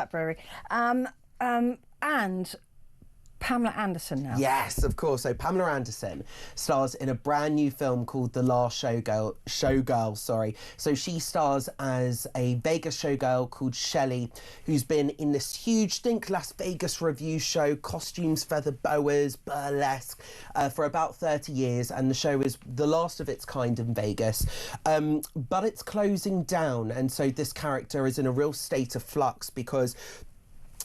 Brewery. And Pamela Anderson now. Yes, of course. So Pamela Anderson stars in a brand new film called The Last Showgirl, sorry. So she stars as a Vegas showgirl called Shelley, who's been in this huge, Las Vegas review show, costumes, feather boas, burlesque, for about 30 years. And the show is the last of its kind in Vegas. But it's closing down. And so this character is in a real state of flux because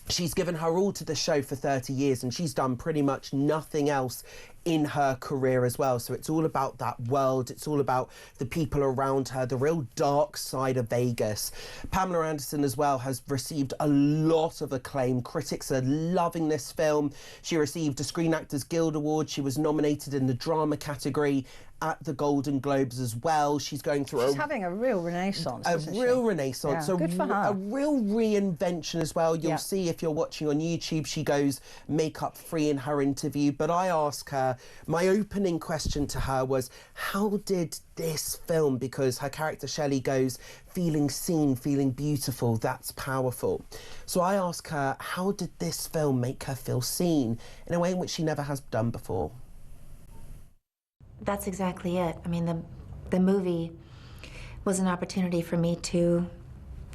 she's given her all to the show for 30 years and she's done pretty much nothing else in her career as well. So it's all about that world. It's all about the people around her, the real dark side of Vegas. Pamela Anderson as well has received a lot of acclaim. Critics are loving this film. She received a Screen Actors Guild Award. She was nominated in the drama category at the Golden Globes as well. She's going through She's having a real renaissance, renaissance. Yeah, good for her. A real reinvention as well. You'll see if you're watching on YouTube, she goes makeup free in her interview. But I ask her, my opening question to her was, how did this film, because her character Shelley goes, feeling seen, feeling beautiful, that's powerful. So I ask her, how did this film make her feel seen in a way in which she never has done before? That's exactly it. I mean, the movie was an opportunity for me to,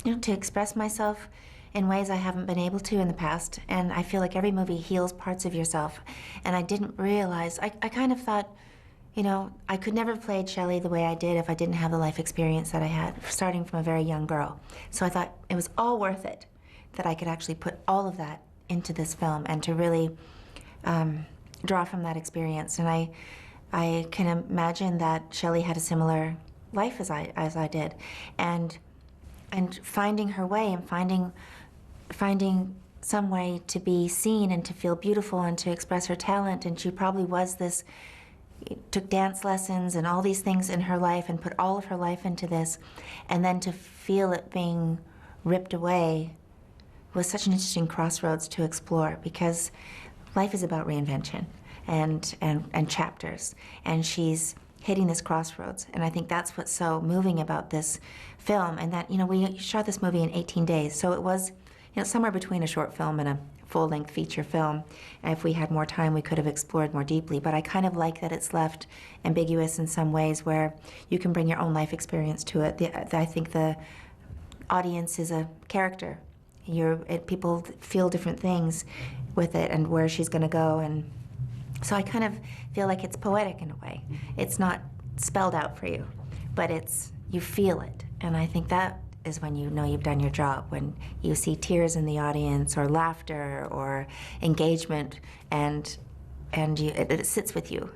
to express myself in ways I haven't been able to in the past. And I feel like every movie heals parts of yourself. And I didn't realize, I kind of thought, I could never have played Shelley the way I did if I didn't have the life experience that I had, starting from a very young girl. So I thought it was all worth it that I could actually put all of that into this film and to really draw from that experience. And I can imagine that Shelley had a similar life as I did, and finding her way and finding some way to be seen and to feel beautiful and to express her talent. And she probably took dance lessons and all these things in her life and put all of her life into this, and then to feel it being ripped away was such an interesting crossroads to explore, because life is about reinvention and chapters, and she's hitting this crossroads. And I think that's what's so moving about this film, and that, we shot this movie in 18 days, so it was, somewhere between a short film and a full-length feature film. And if we had more time, we could have explored more deeply, but I kind of like that it's left ambiguous in some ways where you can bring your own life experience to it. I think the audience is a character. People feel different things with it and where she's gonna go, and so I kind of feel like it's poetic in a way. It's not spelled out for you, but you feel it. And I think that is when you know you've done your job, when you see tears in the audience or laughter or engagement, and it sits with you.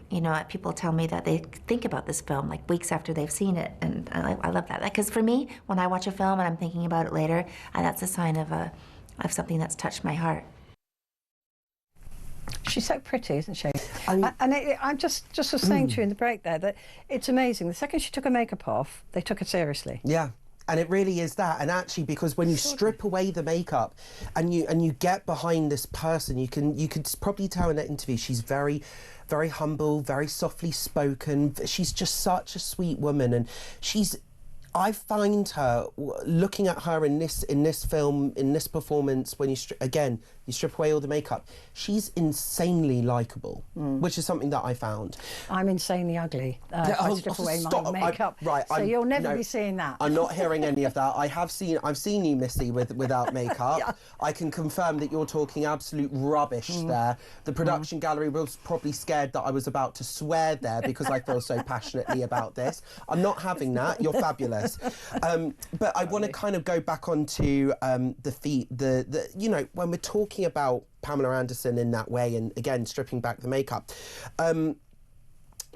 People tell me that they think about this film like weeks after they've seen it, and I love that. Because for me, when I watch a film and I'm thinking about it later, that's a sign of something that's touched my heart. She's so pretty, isn't she? I just was saying to you in the break there that it's amazing. The second she took her makeup off, they took her seriously. Yeah. And it really is that. And actually, because when you strip away the makeup and you get behind this person, you could probably tell in that interview she's very, very humble, very softly spoken. She's just such a sweet woman, and I find her, looking at her in this film, in this performance, when you strip away all the makeup, she's insanely likeable, which is something that I found. I'm insanely ugly. I strip away my makeup. So you'll never be seeing that. I'm not hearing any of that. I've seen you, Missy, without makeup. Yeah. I can confirm that you're talking absolute rubbish there. The production gallery was probably scared that I was about to swear there because I feel so passionately about this. I'm not having that. You're fabulous. But I want to kind of go back onto when we're talking about Pamela Anderson in that way, and again stripping back the makeup,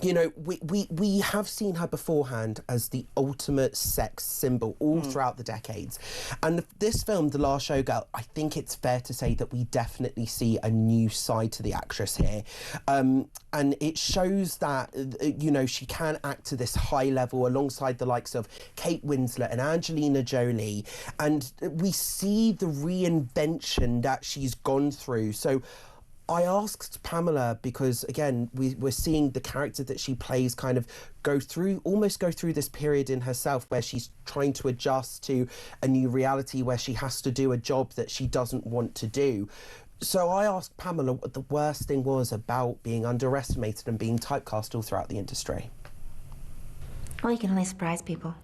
we have seen her beforehand as the ultimate sex symbol all throughout the decades. And this film, The Last Showgirl, I think it's fair to say that we definitely see a new side to the actress here. And it shows that, she can act to this high level alongside the likes of Kate Winslet and Angelina Jolie. And we see the reinvention that she's gone through. So I asked Pamela because, again, we're seeing the character that she plays kind of almost go through this period in herself where she's trying to adjust to a new reality where she has to do a job that she doesn't want to do. So I asked Pamela what the worst thing was about being underestimated and being typecast all throughout the industry. Well, you can only surprise people.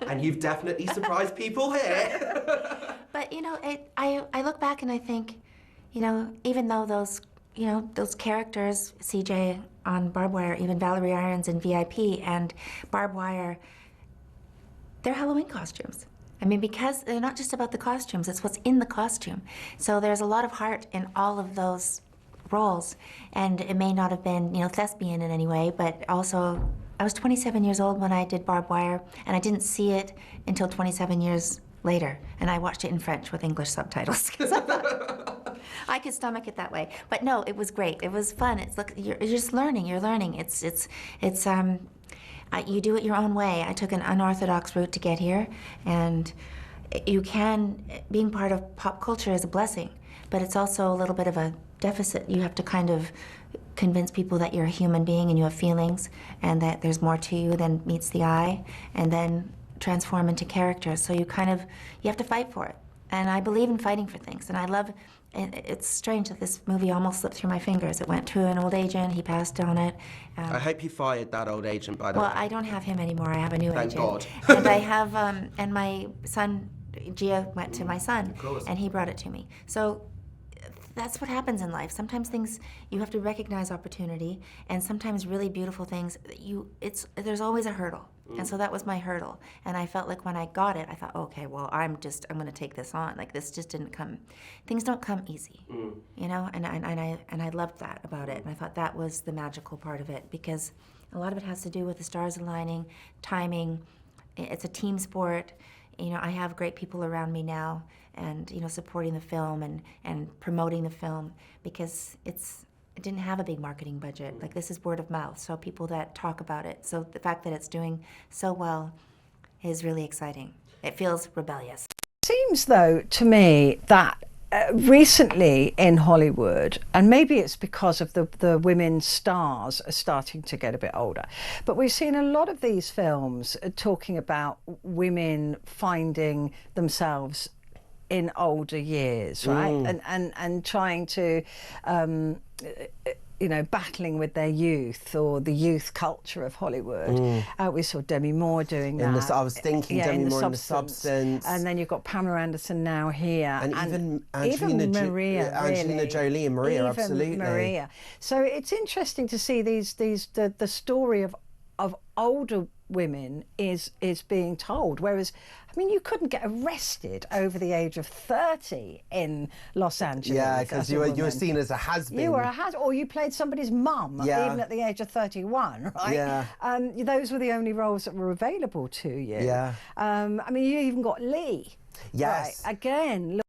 And you've definitely surprised people here. But, you know, I look back and I think, you know, even though those characters, CJ on Barbed Wire, even Valerie Irons in VIP and Barbed Wire, they're Halloween costumes. I mean, because they're not just about the costumes, it's what's in the costume. So there's a lot of heart in all of those roles. And it may not have been, you know, thespian in any way, but also, I was 27 years old when I did Barbed Wire, and I didn't see it until 27 years later. And I watched it in French with English subtitles, because I thought I could stomach it that way. But no, it was great. It was fun. It's look, you're just learning. You're learning. You do it your own way. I took an unorthodox route to get here, and being part of pop culture is a blessing, but it's also a little bit of a deficit. You have to kind of convince people that you're a human being and you have feelings and that there's more to you than meets the eye, and then transform into characters. So you have to fight for it. And I believe in fighting for things, and I love, it's strange that this movie almost slipped through my fingers. It went to an old agent, he passed on it. I hope you fired that old agent, by the way. Well, I don't have him anymore, I have a new agent. Thank God. And I have, and my son, Gia, went to my son, and he brought it to me. So that's what happens in life. Sometimes things, you have to recognize opportunity, and sometimes really beautiful things, there's always a hurdle. And so that was my hurdle. And I felt like when I got it, I thought, okay, well, I'm gonna take this on. Like, this just didn't come, things don't come easy, you know? And I loved that about it. And I thought that was the magical part of it, because a lot of it has to do with the stars aligning, timing. It's a team sport. You know, I have great people around me now, and, you know, supporting the film and promoting the film, because it didn't have a big marketing budget. Like, this is word of mouth, so people that talk about it. So the fact that it's doing so well is really exciting. It feels rebellious. Seems, though, to me that recently in Hollywood, and maybe it's because of the women stars are starting to get a bit older, but we've seen a lot of these films talking about women finding themselves in older years, right? And trying to, you know, battling with their youth or the youth culture of Hollywood. We saw Demi Moore doing that. I was thinking Demi Moore in The Substance. And then you've got Pamela Anderson now here. And even Maria, Angelina Jolie and Maria, even absolutely. Maria. So it's interesting to see the story of older women is being told, whereas, I mean, you couldn't get arrested over the age of 30 in Los Angeles. Yeah, because you were seen as a has-been. You were a has, or you played somebody's mum, even at the age of 31, right? Yeah. Those were the only roles that were available to you. Yeah. I mean, you even got Lee. Yes. Right? Again.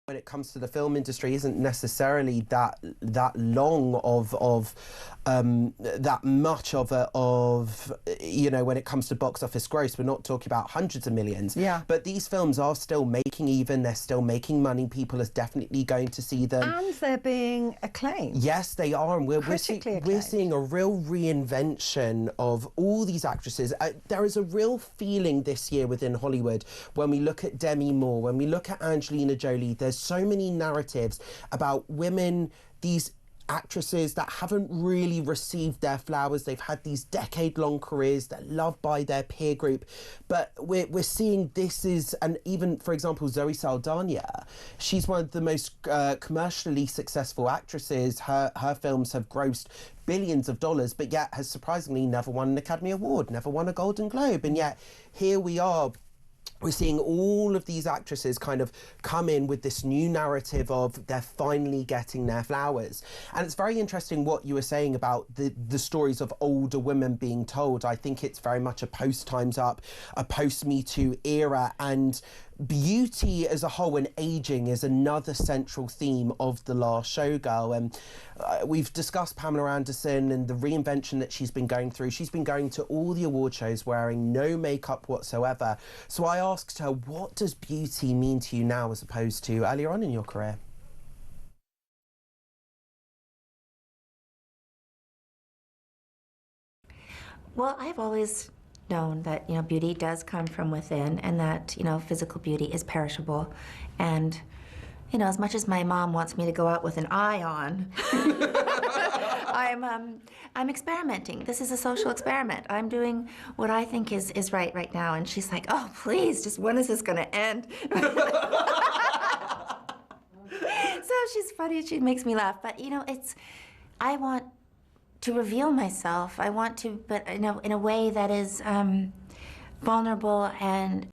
When it comes to the film industry, isn't necessarily that long of that much of you know, when it comes to box office gross. We're not talking about hundreds of millions. Yeah. But these films are still making they're still making money. People are definitely going to see them. And they're being acclaimed. Yes, they are, and we're Critically seeing a real reinvention of all these actresses. There is a real feeling this year within Hollywood when we look at Demi Moore, when we look at Angelina Jolie. There's so many narratives about women, these actresses that haven't really received their flowers. They've had these decade-long careers. They're loved by their peer group, but we're seeing this is, and even, for example, Zoe Saldana, she's one of the most commercially successful actresses. Her films have grossed billions of dollars, but yet has surprisingly never won an Academy Award, never won a Golden Globe, and yet here we are we're seeing all of these actresses kind of come in with this new narrative of they're finally getting their flowers. And it's very interesting what you were saying about the stories of older women being told. I think it's very much a post-Time's Up, a post-Me Too era, and beauty as a whole and aging is another central theme of The Last Showgirl. And we've discussed Pamela Anderson and the reinvention that she's been going through. She's been going to all the award shows wearing no makeup whatsoever. So I asked her, what does beauty mean to you now as opposed to earlier on in your career? Well, I've always known that, you know, beauty does come from within, and that, you know, physical beauty is perishable. And, you know, as much as my mom wants me to go out with an eye on, I'm experimenting. This is a social experiment. I'm doing what I think is right now. And she's like, oh, please, just when is this gonna end? So she's funny, she makes me laugh. But, you know, I want to reveal myself. I want to, but in a way that is vulnerable, and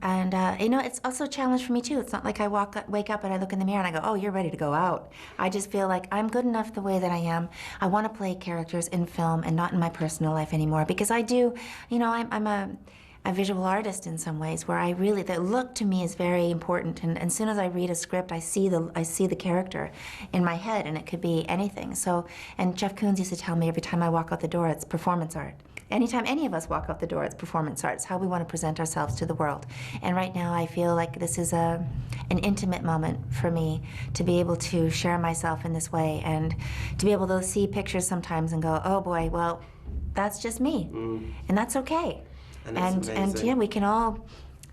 you know, it's also a challenge for me too. It's not like I wake up and I look in the mirror and I go, oh, you're ready to go out. I just feel like I'm good enough the way that I am. I want to play characters in film and not in my personal life anymore, because I do, you know, I'm a visual artist in some ways, where the look to me is very important, and as soon as I read a script, I see the character in my head, and it could be anything. So, and Jeff Koons used to tell me every time I walk out the door, it's performance art. Anytime any of us walk out the door, it's performance art. It's how we want to present ourselves to the world. And right now, I feel like this is an intimate moment for me to be able to share myself in this way, and to be able to see pictures sometimes and go, oh boy, well, that's just me, and that's okay. And yeah, we can all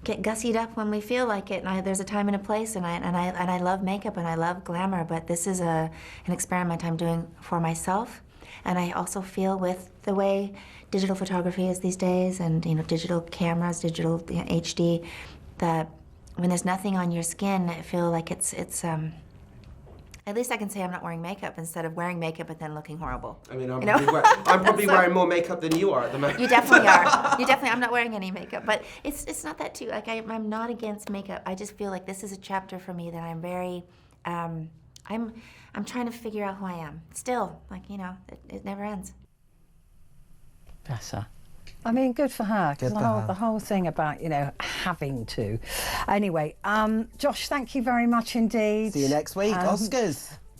get gussied up when we feel like it. And there's a time and a place, and I love makeup and I love glamour, but this is an experiment I'm doing for myself. And I also feel with the way digital photography is these days, and, you know, digital cameras, digital, you know, HD, that when there's nothing on your skin, I feel like it's at least I can say I'm not wearing makeup instead of wearing makeup but then looking horrible. I mean, I'm probably wearing more makeup than you are at the moment. You definitely are. You definitely. I'm not wearing any makeup, but it's not that too. Like I'm not against makeup. I just feel like this is a chapter for me that I'm very. I'm trying to figure out who I am. Still, like, you know, it never ends. Bless her. I mean, good for her. Good for her. The whole thing about, you know, having to. Anyway, Josh, thank you very much indeed. See you next week. Oscars.